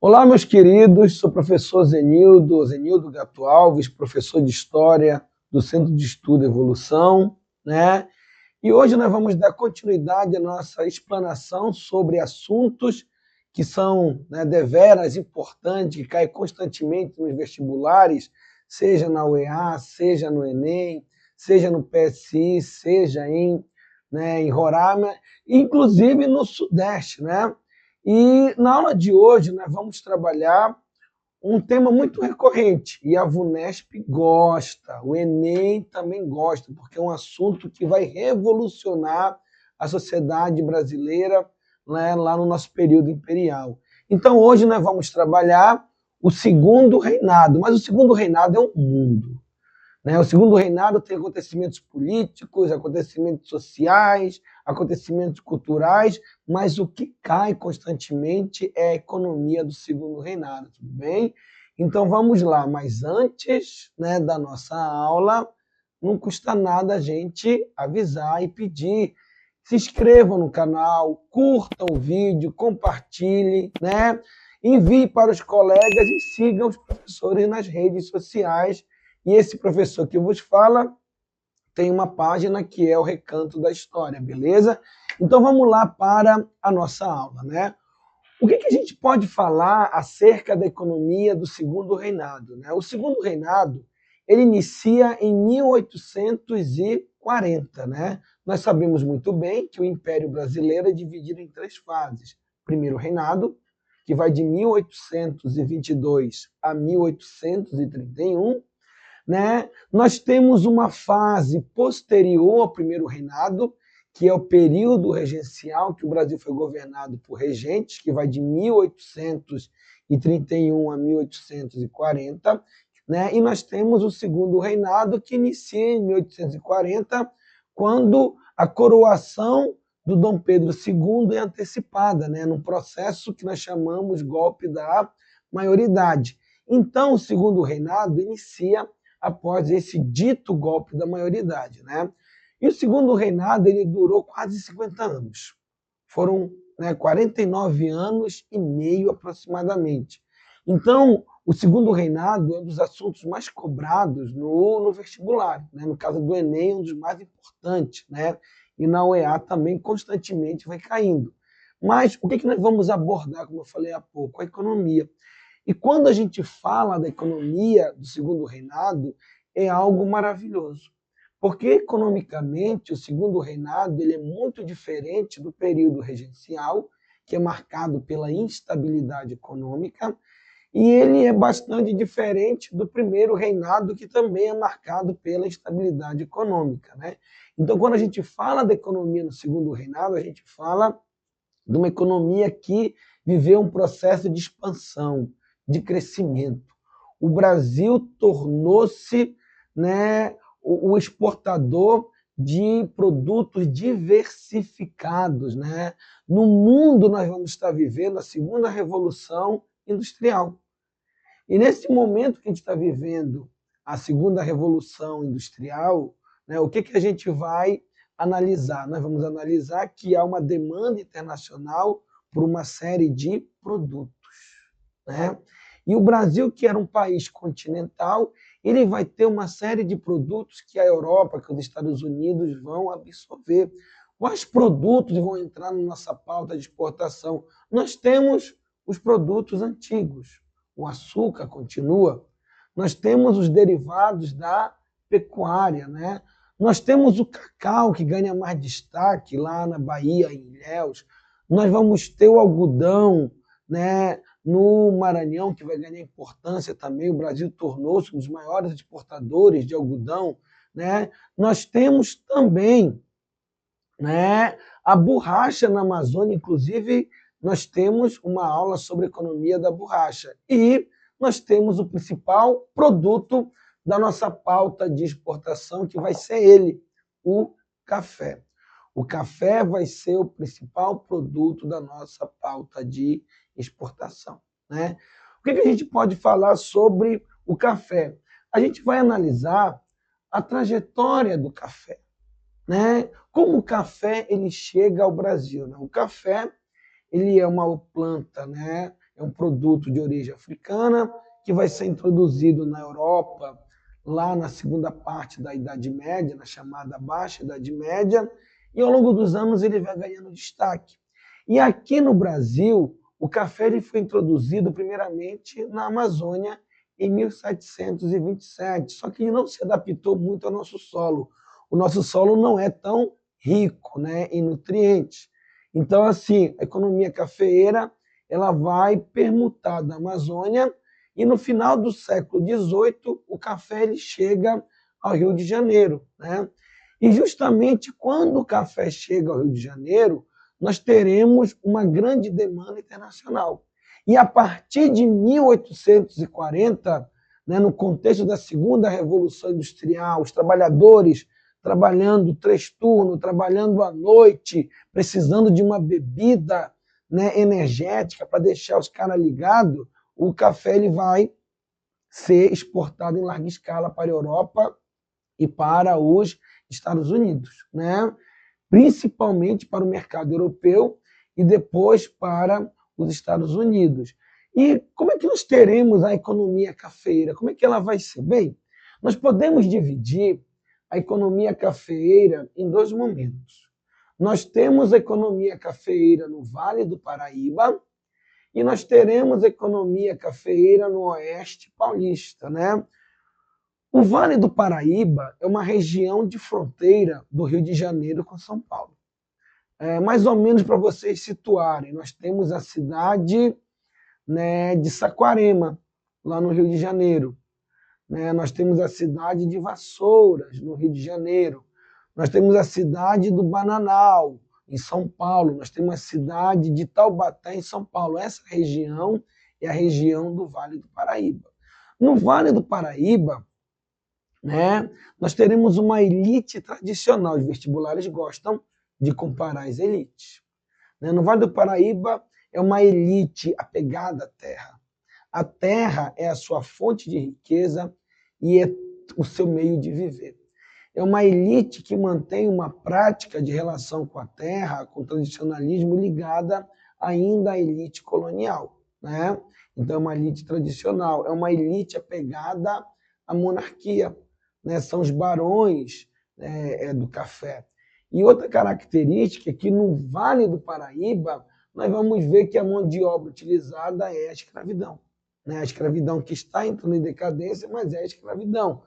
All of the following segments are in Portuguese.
Olá, meus queridos, sou o professor Zenildo Gato Alves, professor de História do Centro de Estudo e Evolução, né? E hoje nós vamos dar continuidade à nossa explanação sobre assuntos que são, né, deveras importantes, que caem constantemente nos vestibulares, seja na UEA, seja no Enem, seja no PSI, seja em Roraima, inclusive no Sudeste, né? E na aula de hoje nós vamos trabalhar um tema muito recorrente, e a VUNESP gosta, o Enem também gosta, porque é um assunto que vai revolucionar a sociedade brasileira, né, lá no nosso período imperial. Então hoje nós vamos trabalhar o segundo reinado, mas o segundo reinado é o mundo. Né? O segundo reinado tem acontecimentos políticos, acontecimentos sociais, acontecimentos culturais, mas o que cai constantemente é a economia do segundo reinado, tudo bem? Então vamos lá, mas antes, né, da nossa aula, não custa nada a gente avisar e pedir. Se inscrevam no canal, curtam o vídeo, compartilhem, né? Envie para os colegas e sigam os professores nas redes sociais. E esse professor que vos fala tem uma página que é o Recanto da História, beleza? Então vamos lá para a nossa aula, né? O que a gente pode falar acerca da economia do segundo reinado, né? O segundo reinado, ele inicia em 1840, né? Nós sabemos muito bem que o Império Brasileiro é dividido em três fases. Primeiro reinado, que vai de 1822 a 1831, né? Nós temos uma fase posterior ao primeiro reinado, que é o período regencial, que o Brasil foi governado por regentes, que vai de 1831 a 1840, né? E nós temos o segundo reinado, que inicia em 1840, quando a coroação do Dom Pedro II é antecipada, né? Num processo que nós chamamos golpe da maioridade. Então, o segundo reinado inicia após esse dito golpe da maioridade, né? E o segundo reinado ele durou quase 50 anos. Foram, né, 49 anos e meio aproximadamente. Então, o segundo reinado é um dos assuntos mais cobrados no vestibular, né? No caso do Enem, um dos mais importantes, né? E na UEA também constantemente vai caindo. Mas o que nós vamos abordar, como eu falei há pouco? A economia. E quando a gente fala da economia do segundo reinado, é algo maravilhoso. Porque, economicamente, o segundo reinado ele é muito diferente do período regencial, que é marcado pela instabilidade econômica, e ele é bastante diferente do primeiro reinado, que também é marcado pela instabilidade econômica, né? Então, quando a gente fala da economia no segundo reinado, a gente fala de uma economia que viveu um processo de expansão, de crescimento. O Brasil tornou-se, né, o exportador de produtos diversificados, né? No mundo nós vamos estar vivendo a segunda revolução industrial. E nesse momento que a gente está vivendo a segunda revolução industrial, né, o que a gente vai analisar? Nós vamos analisar que há uma demanda internacional por uma série de produtos, né? E o Brasil, que era um país continental, ele vai ter uma série de produtos que a Europa, que os Estados Unidos vão absorver. Quais produtos vão entrar na nossa pauta de exportação? Nós temos os produtos antigos. O açúcar continua. Nós temos os derivados da pecuária, né? Nós temos o cacau, que ganha mais destaque lá na Bahia, em Ilhéus. Nós vamos ter o algodão, né, no Maranhão, que vai ganhar importância também. O Brasil tornou-se um dos maiores exportadores de algodão, né? Nós temos também, né, a borracha na Amazônia, inclusive nós temos uma aula sobre economia da borracha. E nós temos o principal produto da nossa pauta de exportação, que vai ser ele, o café. O café vai ser o principal produto da nossa pauta de exportação, né? O que a gente pode falar sobre o café? A gente vai analisar a trajetória do café, né? Como o café ele chega ao Brasil, né? O café ele é uma planta, né, é um produto de origem africana que vai ser introduzido na Europa lá na segunda parte da Idade Média, na chamada Baixa Idade Média, e ao longo dos anos ele vai ganhando destaque. E aqui no Brasil, o café ele foi introduzido primeiramente na Amazônia em 1727, só que ele não se adaptou muito ao nosso solo. O nosso solo não é tão rico, né, em nutrientes. Então, assim, a economia cafeeira ela vai permutar da Amazônia e no final do século XVIII o café ele chega ao Rio de Janeiro, né? E justamente quando o café chega ao Rio de Janeiro, nós teremos uma grande demanda internacional. E a partir de 1840, né, no contexto da segunda Revolução Industrial, os trabalhadores trabalhando 3 turnos, trabalhando à noite, precisando de uma bebida, né, energética para deixar os caras ligados, o café ele vai ser exportado em larga escala para a Europa e para os Estados Unidos, né? Principalmente para o mercado europeu e depois para os Estados Unidos. E como é que nós teremos a economia cafeeira? Como é que ela vai ser? Bem, nós podemos dividir a economia cafeeira em 2 momentos. Nós temos a economia cafeeira no Vale do Paraíba e nós teremos a economia cafeeira no Oeste Paulista, né? O Vale do Paraíba é uma região de fronteira do Rio de Janeiro com São Paulo. Mais ou menos para vocês situarem, nós temos a cidade, né, de Saquarema, lá no Rio de Janeiro. Né? Nós temos a cidade de Vassouras, no Rio de Janeiro. Nós temos a cidade do Bananal, em São Paulo. Nós temos a cidade de Taubaté, em São Paulo. Essa região é a região do Vale do Paraíba. No Vale do Paraíba, né, nós teremos uma elite tradicional. Os vestibulares gostam de comparar as elites. Né? No Vale do Paraíba é uma elite apegada à terra. A terra é a sua fonte de riqueza e é o seu meio de viver. É uma elite que mantém uma prática de relação com a terra, com o tradicionalismo ligada ainda à elite colonial. Né? Então é uma elite tradicional, é uma elite apegada à monarquia. Né? São os barões, né, do café. E outra característica é que no Vale do Paraíba nós vamos ver que a mão de obra utilizada é a escravidão. Né? A escravidão que está entrando em decadência, mas é a escravidão.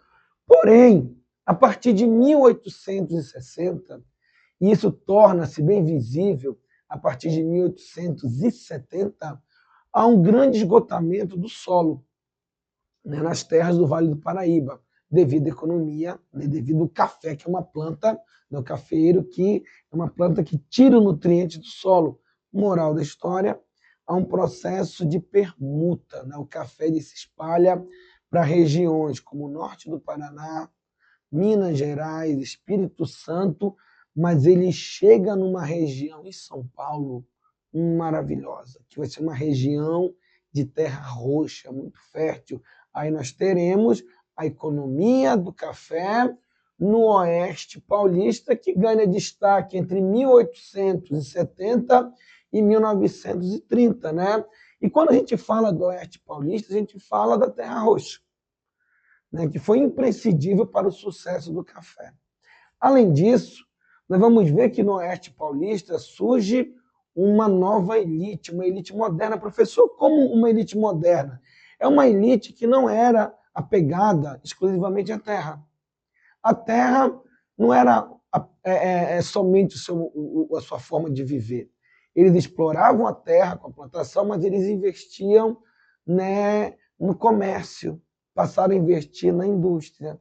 Porém, a partir de 1860, e isso torna-se bem visível a partir de 1870, há um grande esgotamento do solo, né, nas terras do Vale do Paraíba, devido à economia, né, devido ao café, que é uma planta, né, o cafeiro, que é uma planta que tira o nutriente do solo. Moral da história, há um processo de permuta. Né? O café ele se espalha para regiões como o norte do Paraná, Minas Gerais, Espírito Santo, mas ele chega numa região em São Paulo maravilhosa, que vai ser uma região de terra roxa, muito fértil. Aí nós teremos a economia do café no Oeste Paulista, que ganha destaque entre 1870 e 1930, né? E quando a gente fala do Oeste Paulista, a gente fala da Terra Roxa, né? Que foi imprescindível para o sucesso do café. Além disso, nós vamos ver que no Oeste Paulista surge uma nova elite, uma elite moderna. Professor, como uma elite moderna? É uma elite que não era apegada exclusivamente à terra. A terra não era somente a sua forma de viver. Eles exploravam a terra com a plantação, mas eles investiam, né, no comércio, passaram a investir na indústria.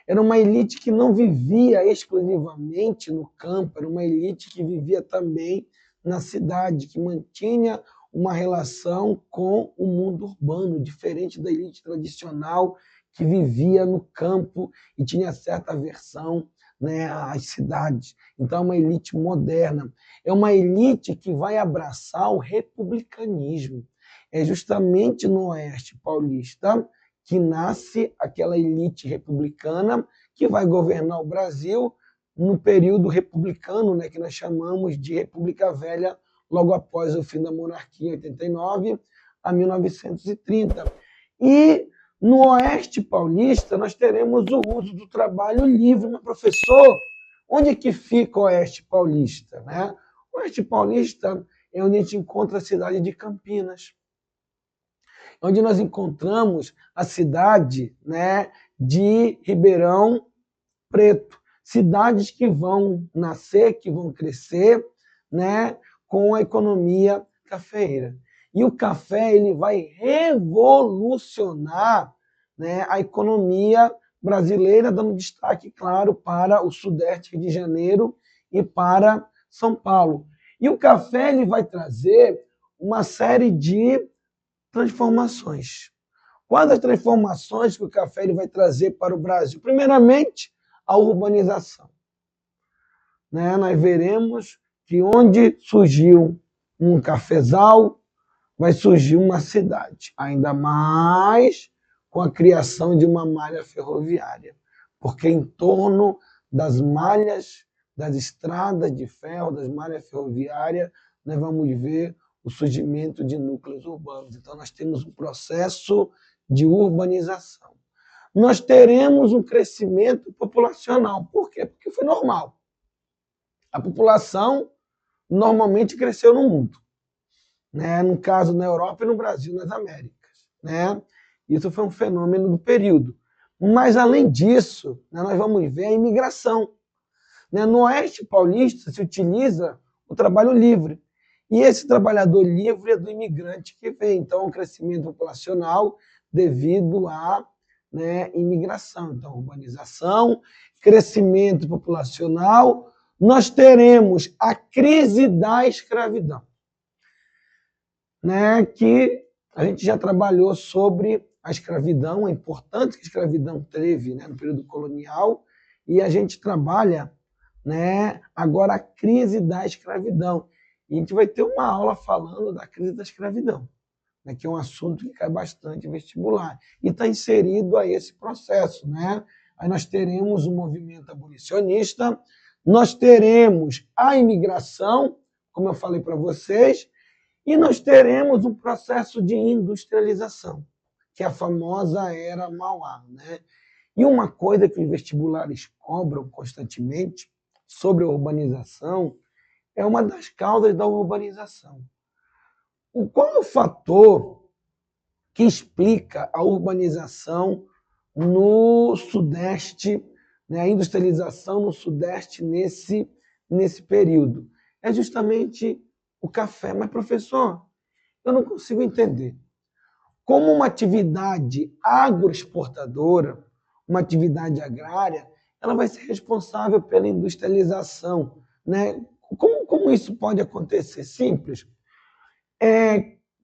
Era uma elite que não vivia exclusivamente no campo, era uma elite que vivia também na cidade, que mantinha uma relação com o mundo urbano, diferente da elite tradicional que vivia no campo e tinha certa aversão, né, às cidades. Então é uma elite moderna, é uma elite que vai abraçar o republicanismo. É justamente no Oeste Paulista que nasce aquela elite republicana que vai governar o Brasil no período republicano, né, que nós chamamos de República Velha, logo após o fim da monarquia, em 89, a 1930. E no Oeste Paulista nós teremos o uso do trabalho livre. Mas, professor, onde é que fica o Oeste Paulista? Né? O Oeste Paulista é onde a gente encontra a cidade de Campinas, onde nós encontramos a cidade, né, de Ribeirão Preto, cidades que vão nascer, que vão crescer, né, com a economia cafeeira. E o café ele vai revolucionar, né, a economia brasileira, dando destaque, claro, para o Sudeste, Rio de Janeiro e para São Paulo. E o café ele vai trazer uma série de transformações. Quais as transformações que o café ele vai trazer para o Brasil? Primeiramente, a urbanização. Né? Nós veremos que onde surgiu um cafezal, vai surgir uma cidade, ainda mais com a criação de uma malha ferroviária, porque em torno das malhas, das estradas de ferro, das malhas ferroviárias, nós vamos ver o surgimento de núcleos urbanos. Então, nós temos um processo de urbanização. Nós teremos um crescimento populacional. Por quê? Porque foi normal. A população normalmente cresceu no mundo. Né? No caso, na Europa e no Brasil, nas Américas. Né? Isso foi um fenômeno do período. Mas, além disso, né, nós vamos ver a imigração. Né? No Oeste Paulista se utiliza o trabalho livre. E esse trabalhador livre é do imigrante que vem. Então, um crescimento populacional devido à, né, imigração. Então, urbanização, crescimento populacional. Nós teremos a crise da escravidão, né, que a gente já trabalhou sobre a escravidão, a importância que a escravidão teve, né, no período colonial, e a gente trabalha, né, agora a crise da escravidão. E a gente vai ter uma aula falando da crise da escravidão, né, que é um assunto que cai bastante em vestibular, e está inserido a esse processo. Né? Aí nós teremos o movimento abolicionista, nós teremos a imigração, como eu falei para vocês, e nós teremos um processo de industrialização, que é a famosa Era Mauá. Né? E uma coisa que os vestibulares cobram constantemente sobre a urbanização é uma das causas da urbanização. Qual é o fator que explica a urbanização no Sudeste, né, a industrialização no Sudeste nesse período? É justamente o café. Mas, professor, eu não consigo entender. Como uma atividade agroexportadora, uma atividade agrária, ela vai ser responsável pela industrialização. Né? Como isso pode acontecer? Simples.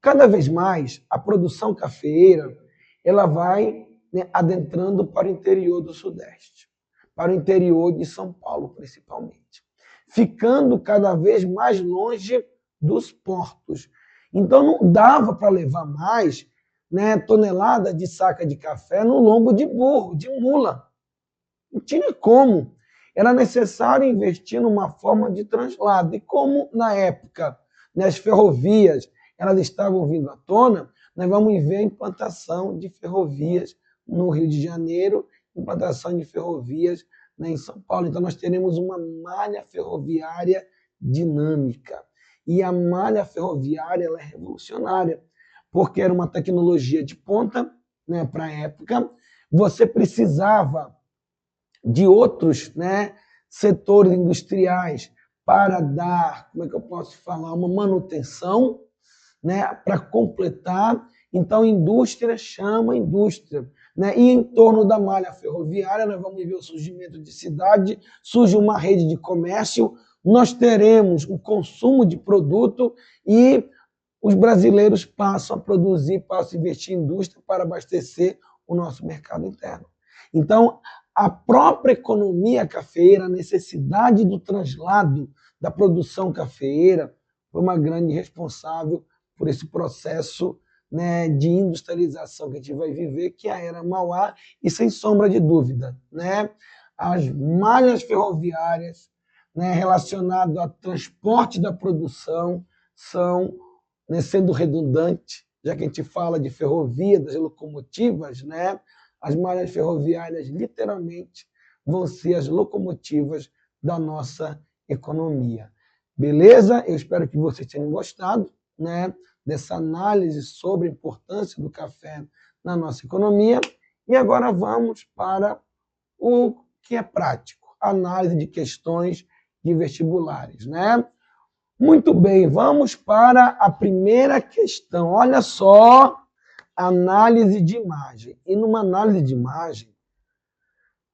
Cada vez mais, a produção cafeeira ela vai, né, adentrando para o interior do Sudeste, para o interior de São Paulo, principalmente, ficando cada vez mais longe dos portos. Então, não dava para levar mais, né, tonelada de saca de café no lombo de burro, de mula. Não tinha como. Era necessário investir numa forma de translado. E como, na época, né, as ferrovias elas estavam vindo à tona, nós vamos ver a implantação de ferrovias no Rio de Janeiro, implantação de ferrovias, né, em São Paulo. Então, nós teremos uma malha ferroviária dinâmica. E a malha ferroviária ela é revolucionária, porque era uma tecnologia de ponta, né, para a época. Você precisava de outros, né, setores industriais para dar, como é que eu posso falar, uma manutenção, né, para completar. Então, indústria chama indústria. Né? E em torno da malha ferroviária, nós vamos ver o surgimento de cidade, surge uma rede de comércio, nós teremos um consumo de produto e os brasileiros passam a produzir, passam a investir em indústria para abastecer o nosso mercado interno. Então, a própria economia cafeeira, a necessidade do translado da produção cafeeira, foi uma grande responsável por esse processo, né, de industrialização que a gente vai viver, que é a Era Mauá, e sem sombra de dúvida, né, as malhas ferroviárias, né, relacionadas ao transporte da produção são, né, sendo redundante, já que a gente fala de ferrovia, das locomotivas, né? As malhas ferroviárias literalmente vão ser as locomotivas da nossa economia. Beleza? Eu espero que vocês tenham gostado, né, dessa análise sobre a importância do café na nossa economia. E agora vamos para o que é prático, análise de questões de vestibulares, né? Muito bem, vamos para a primeira questão. Olha só, análise de imagem. E numa análise de imagem,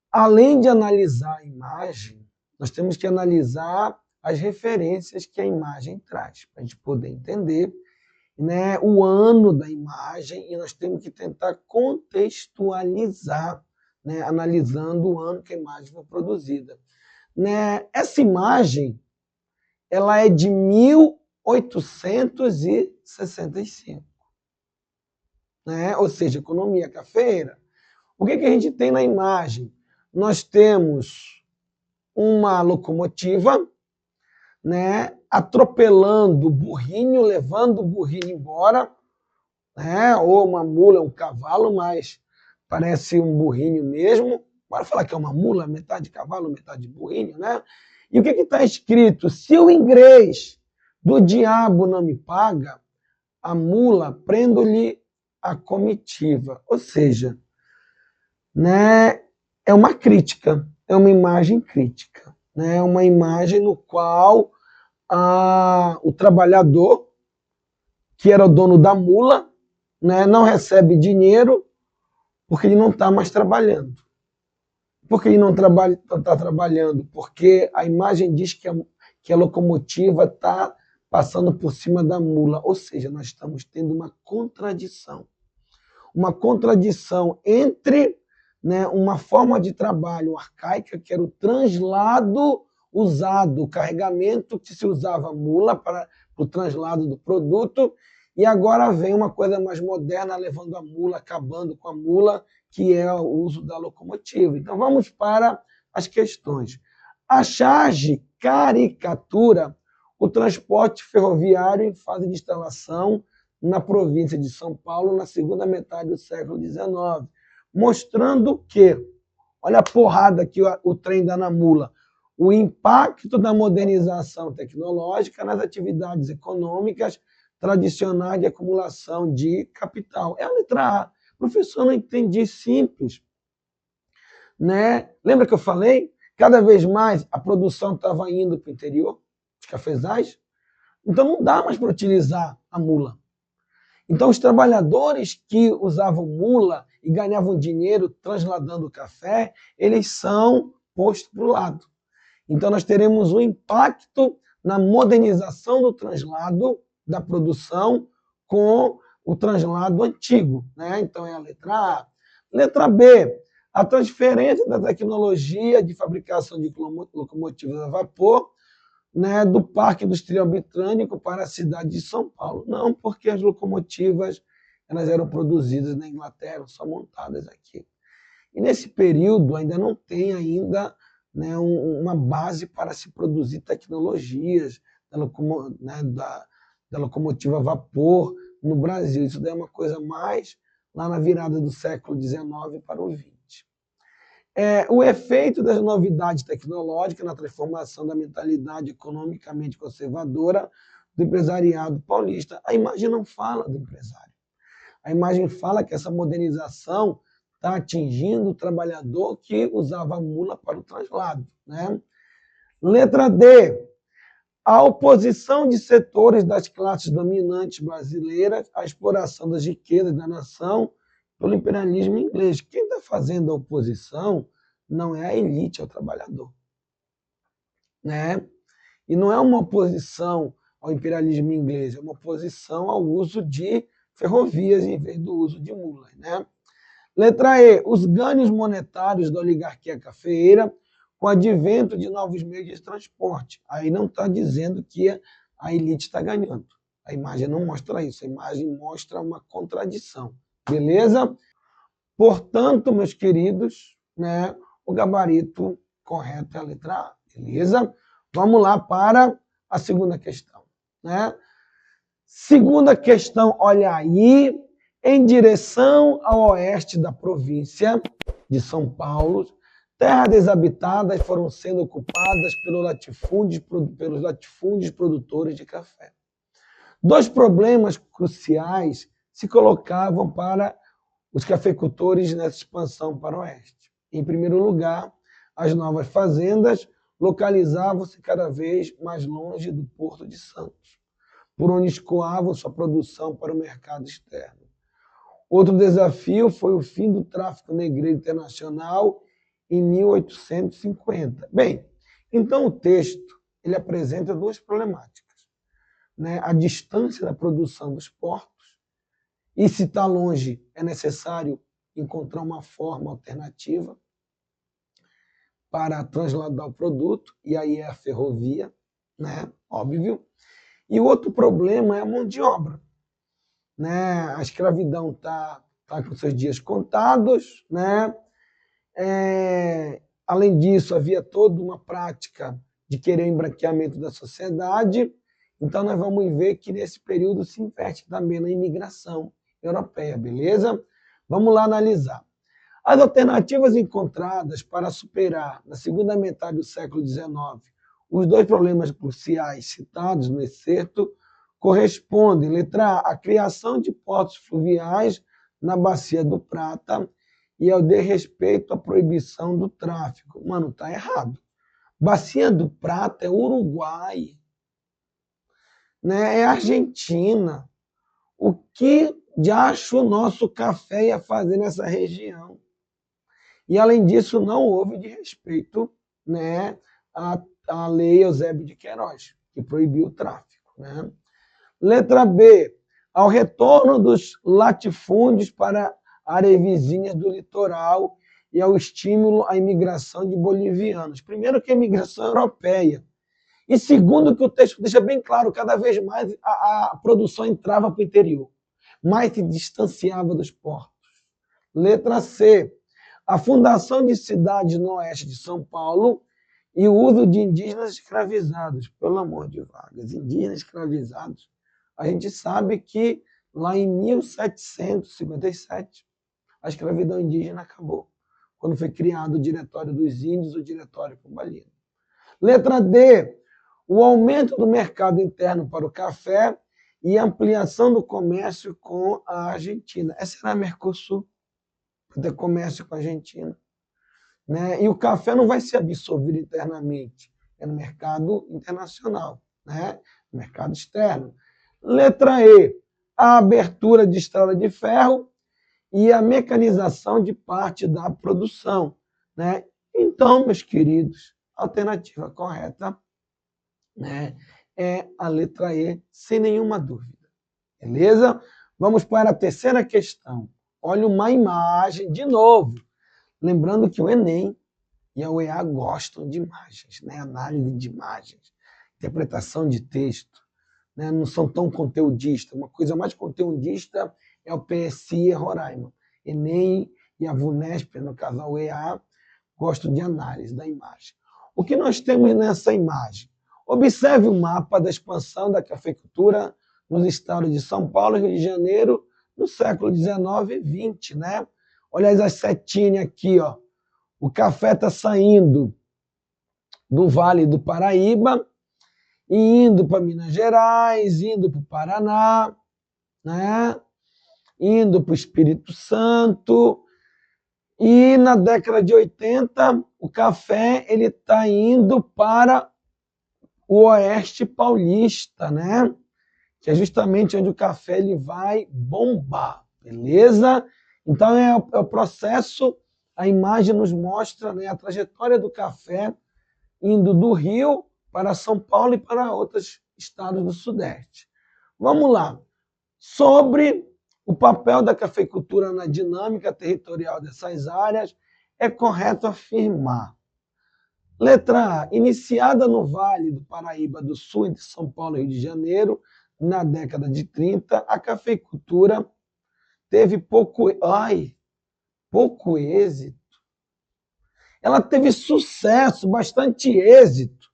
além de analisar a imagem, nós temos que analisar as referências que a imagem traz, para a gente poder entender, né, o ano da imagem, e nós temos que tentar contextualizar, né, analisando o ano que a imagem foi produzida. Né, essa imagem ela é de 1865, né? Ou seja, economia cafeeira. O que a gente tem na imagem? Nós temos uma locomotiva, né, atropelando o burrinho, levando o burrinho embora, né, ou uma mula, um cavalo, mas parece um burrinho mesmo. Bora falar que é uma mula, metade cavalo, metade burrinho, né? E o que está escrito? Se o inglês do diabo não me paga, a mula prendo-lhe a comitiva. Ou seja, né, é uma crítica, é uma imagem crítica, né? Uma imagem no qual o trabalhador, que era o dono da mula, né, não recebe dinheiro porque ele não está mais trabalhando. Por que ele não está trabalhando? Porque a imagem diz que a locomotiva está passando por cima da mula. Ou seja, nós estamos tendo uma contradição. Uma contradição entre, né, uma forma de trabalho arcaica, que era o translado usado, o carregamento que se usava a mula para o translado do produto, e agora vem uma coisa mais moderna, levando a mula, acabando com a mula, que é o uso da locomotiva. Então vamos para as questões. A charge caricatura o transporte ferroviário em fase de instalação na província de São Paulo na segunda metade do século XIX, mostrando que, olha a porrada que o trem dá na mula, o impacto da modernização tecnológica nas atividades econômicas tradicionais de acumulação de capital. É a letra A. Professor, não entendi, simples. Né? Lembra que eu falei? Cada vez mais a produção estava indo para o interior, os cafezais. Então não dá mais para utilizar a mula. Então os trabalhadores que usavam mula e ganhavam dinheiro transladando o café, eles são postos para o lado. Então nós teremos um impacto na modernização do translado da produção com o translado antigo, né? Então é a letra A. Letra B, a transferência da tecnologia de fabricação de locomotivas a vapor, né, do Parque Industrial Britânico para a cidade de São Paulo. Não, porque as locomotivas elas eram produzidas na Inglaterra, só montadas aqui. E nesse período ainda não tem ainda, né, uma base para se produzir tecnologias da locomotiva a vapor no Brasil. Isso daí é uma coisa mais lá na virada do século XIX para o XX. O efeito das novidades tecnológicas na transformação da mentalidade economicamente conservadora do empresariado paulista. A imagem não fala do empresário. A imagem fala que essa modernização está atingindo o trabalhador que usava a mula para o translado. Né? Letra D. A oposição de setores das classes dominantes brasileiras à exploração das riquezas da nação pelo imperialismo inglês. Quem está fazendo a oposição não é a elite, é o trabalhador. Né? E não é uma oposição ao imperialismo inglês, é uma oposição ao uso de ferrovias em vez do uso de mulas. Né? Letra E. Os ganhos monetários da oligarquia cafeeira com o advento de novos meios de transporte. Aí não está dizendo que a elite está ganhando. A imagem não mostra isso, a imagem mostra uma contradição. Beleza? Portanto, meus queridos, né, o gabarito correto é a letra A. Beleza? Vamos lá para a segunda questão. Né? Segunda questão, olha aí, em direção ao oeste da província de São Paulo, terras desabitadas foram sendo ocupadas pelos latifúndios produtores de café. Dois problemas cruciais se colocavam para os cafeicultores nessa expansão para o oeste. Em primeiro lugar, as novas fazendas localizavam-se cada vez mais longe do Porto de Santos, por onde escoavam sua produção para o mercado externo. Outro desafio foi o fim do tráfico negreiro internacional em 1850. Bem, então o texto ele apresenta duas problemáticas, né? A distância da produção dos portos, e se está longe é necessário encontrar uma forma alternativa para transladar o produto, e aí é a ferrovia, né? Óbvio. E o outro problema é a mão de obra, né? A escravidão está com seus dias contados, né? Além disso, havia toda uma prática de querer o embranqueamento da sociedade. Então, nós vamos ver que nesse período se investe também na imigração europeia, beleza? Vamos lá analisar. As alternativas encontradas para superar, na segunda metade do século XIX, os dois problemas cruciais citados no excerto correspondem, letra A, a criação de portos fluviais na Bacia do Prata e ao desrespeito à proibição do tráfico. Mano, tá errado. Bacia do Prata é Uruguai, né? É Argentina. O que de acho o nosso café ia fazer nessa região? E, além disso, não houve de respeito, né, à lei Eusébio de Queiroz, que proibiu o tráfico. Né? Letra B. Ao retorno dos latifúndios para áreas vizinhas do litoral e ao estímulo à imigração de bolivianos. Primeiro, que a imigração europeia. E segundo, que o texto deixa bem claro, cada vez mais a produção entrava para o interior, mais se distanciava dos portos. Letra C. A fundação de cidades no oeste de São Paulo e o uso de indígenas escravizados. Pelo amor de Vargas, indígenas escravizados. A gente sabe que lá em 1757 a escravidão indígena acabou, quando foi criado o Diretório dos Índios, o Diretório Pombalino. Letra D. O aumento do mercado interno para o café e a ampliação do comércio com a Argentina. Essa era a Mercosul, para ter comércio com a Argentina. Né? E o café não vai ser absorvido internamente, é no mercado internacional, né? No mercado externo. Letra E. A abertura de estrada de ferro e a mecanização de parte da produção. Né? Então, meus queridos, a alternativa correta, né, é a letra E, sem nenhuma dúvida. Beleza? Vamos para a terceira questão. Olha uma imagem, de novo. Lembrando que o Enem e a UEA gostam de imagens, né? Análise de imagens, interpretação de texto. Né? Não são tão conteudistas. Uma coisa mais conteudista é o PSI e Roraima. Enem e a VUNESP, no caso a UEA, gostam de análise da imagem. O que nós temos nessa imagem? Observe o mapa da expansão da cafeicultura nos estados de São Paulo e Rio de Janeiro no século XIX e XX. Né? Olha as setinhas aqui. Ó. O café está saindo do Vale do Paraíba e indo para Minas Gerais, indo para o Paraná, né? Indo para o Espírito Santo. E na década de 80, o café ele está indo para o Oeste Paulista, né? Que é justamente onde o café ele vai bombar, beleza? Então é o processo, a imagem nos mostra, né, a trajetória do café indo do Rio para São Paulo e para outros estados do Sudeste. Vamos lá. Sobre o papel da cafeicultura na dinâmica territorial dessas áreas, é correto afirmar. Letra A. Iniciada no Vale do Paraíba do Sul, entre São Paulo e Rio de Janeiro, na década de 30, a cafeicultura teve pouco êxito. Ela teve sucesso, bastante êxito.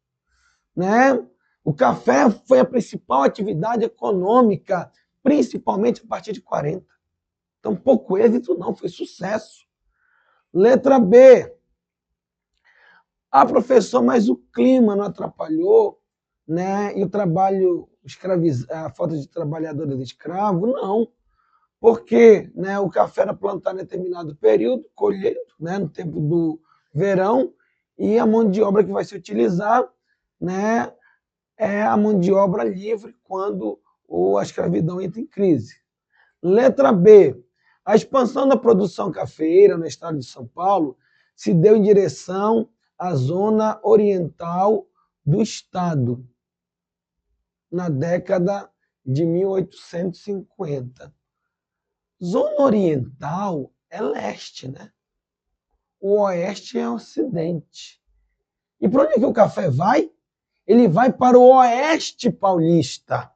Né? O café foi a principal atividade econômica, principalmente a partir de 40. Então, pouco êxito não, foi sucesso. Letra B. Professor, mas o clima não atrapalhou, né? E o trabalho a falta de trabalhadores escravos? Não. Porque, né, o café era plantado em determinado período, colhido, né, no tempo do verão, e a mão de obra que vai se utilizar, né, é a mão de obra livre quando a escravidão entra em crise. Letra B. A expansão da produção cafeeira no estado de São Paulo se deu em direção à zona oriental do estado, na década de 1850. Zona oriental é leste, né? O oeste é ocidente. E para onde é que o café vai? Ele vai para o oeste paulista.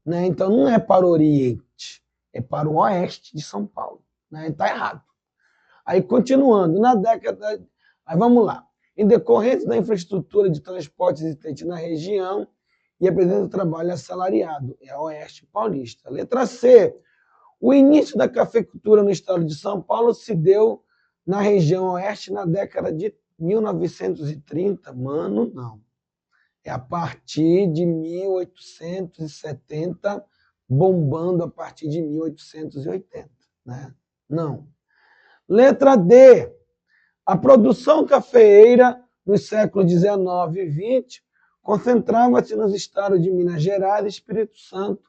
Né? Então não é para o oriente, é para o oeste de São Paulo. Né? Está errado. Aí continuando, na década. Aí vamos lá. Em decorrência da infraestrutura de transporte existente na região e a presença do trabalho assalariado, é o oeste paulista. Letra C. O início da cafeicultura no estado de São Paulo se deu na região oeste na década de 1930. Mano, não. É a partir de 1870, bombando a partir de 1880. Né? Não. Letra D. A produção cafeeira nos séculos XIX e XX concentrava-se nos estados de Minas Gerais e Espírito Santo,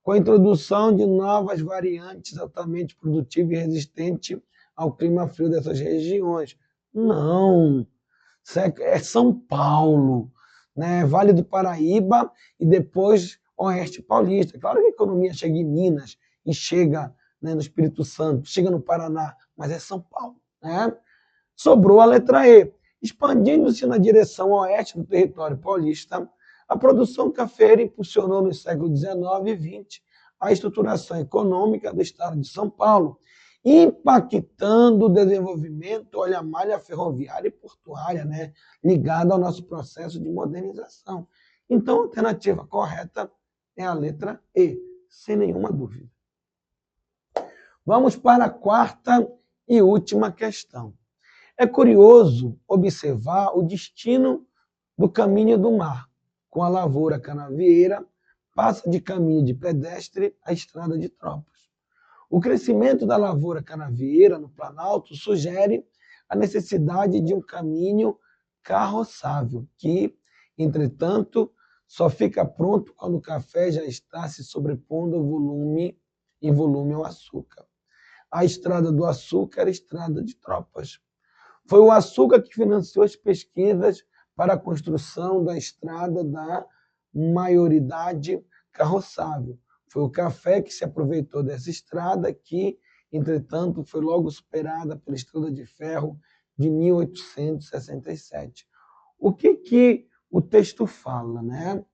com a introdução de novas variantes altamente produtivas e resistentes ao clima frio dessas regiões. Não. É São Paulo, né? Vale do Paraíba e depois Oeste Paulista. Claro que a economia chega em Minas e chega, né, no Espírito Santo, chega no Paraná, mas é São Paulo. Né? Sobrou a letra E. Expandindo-se na direção oeste do território paulista, a produção cafeeira impulsionou nos séculos XIX e XX a estruturação econômica do estado de São Paulo, impactando o desenvolvimento, olha, a malha ferroviária e portuária, né, ligada ao nosso processo de modernização. Então, a alternativa correta é a letra E, sem nenhuma dúvida. Vamos para a quarta e última questão. É curioso observar o destino do caminho do mar, com a lavoura canavieira, passa de caminho de pedestre à estrada de tropas. O crescimento da lavoura canavieira no Planalto sugere a necessidade de um caminho carroçável, que, entretanto, só fica pronto quando o café já está se sobrepondo em volume ao açúcar. A estrada do açúcar era a estrada de tropas. Foi o açúcar que financiou as pesquisas para a construção da estrada da maioridade carroçável. Foi o café que se aproveitou dessa estrada que, entretanto, foi logo superada pela estrada de ferro de 1867. O que o texto fala? Né?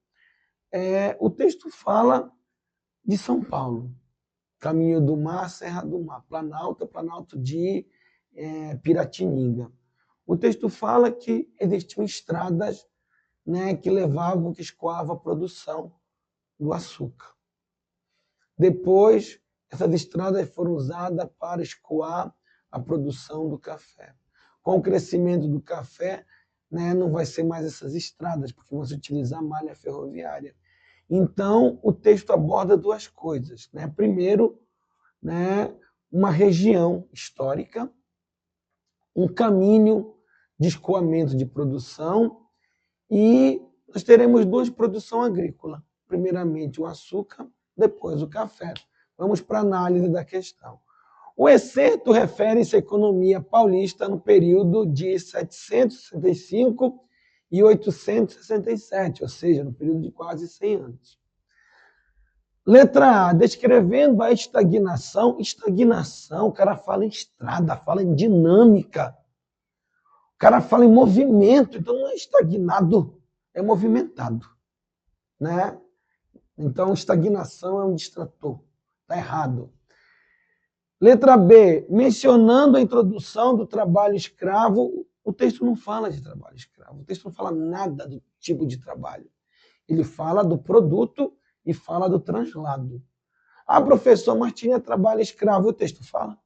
O texto fala de São Paulo. Caminho do Mar, Serra do Mar, Planalto de Piratininga. O texto fala que existiam estradas, né, que escoavam a produção do açúcar. Depois, essas estradas foram usadas para escoar a produção do café. Com o crescimento do café, né, não vai ser mais essas estradas, porque vão se utilizar a malha ferroviária. Então, o texto aborda duas coisas. Né? Primeiro, né, uma região histórica, um caminho de escoamento de produção, e nós teremos duas produções agrícolas. Primeiramente o açúcar, depois o café. Vamos para a análise da questão. O excerto refere-se à economia paulista no período de 765 e 867, ou seja, no período de quase 100 anos. Letra A, descrevendo a estagnação. Estagnação, o cara fala em estrada, fala em dinâmica. O cara fala em movimento, então não é estagnado, é movimentado. Né? Então, estagnação é um distrator. Está errado. Letra B, mencionando a introdução do trabalho escravo, o texto não fala de trabalho escravo, o texto não fala nada do tipo de trabalho. Ele fala do produto e fala do translado. Ah, professor, Martinha trabalha escravo, o texto fala.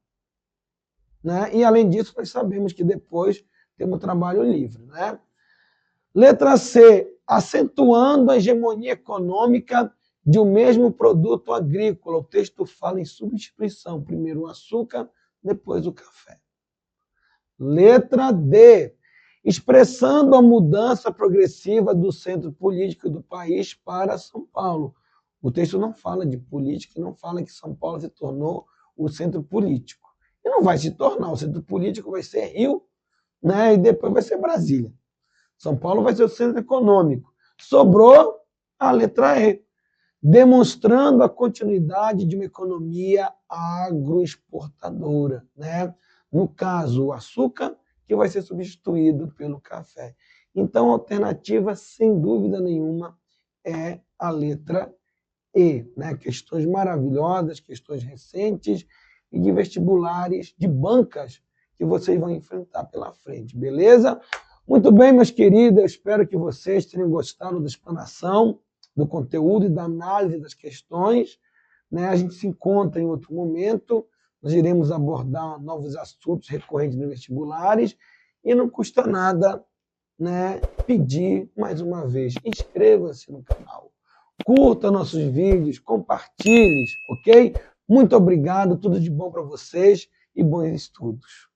Né? E, além disso, nós sabemos que depois temos trabalho livre. Né? Letra C, acentuando a hegemonia econômica de um mesmo produto agrícola. O texto fala em substituição, primeiro o açúcar, depois o café. Letra D, expressando a mudança progressiva do centro político do país para São Paulo. O texto não fala de política, não fala que São Paulo se tornou o centro político. E não vai se tornar, o centro político vai ser Rio, né? E depois vai ser Brasília. São Paulo vai ser o centro econômico. Sobrou a letra E, demonstrando a continuidade de uma economia agroexportadora, né? No caso, o açúcar, que vai ser substituído pelo café. Então, a alternativa, sem dúvida nenhuma, é a letra E. Né? Questões maravilhosas, questões recentes e de vestibulares, de bancas que vocês vão enfrentar pela frente, beleza? Muito bem, meus queridos, eu espero que vocês tenham gostado da explanação, do conteúdo e da análise das questões. Né? A gente se encontra em outro momento, nós iremos abordar novos assuntos recorrentes nos vestibulares e não custa nada, né, pedir mais uma vez, inscreva-se no canal, curta nossos vídeos, compartilhe, ok? Muito obrigado, tudo de bom para vocês e bons estudos.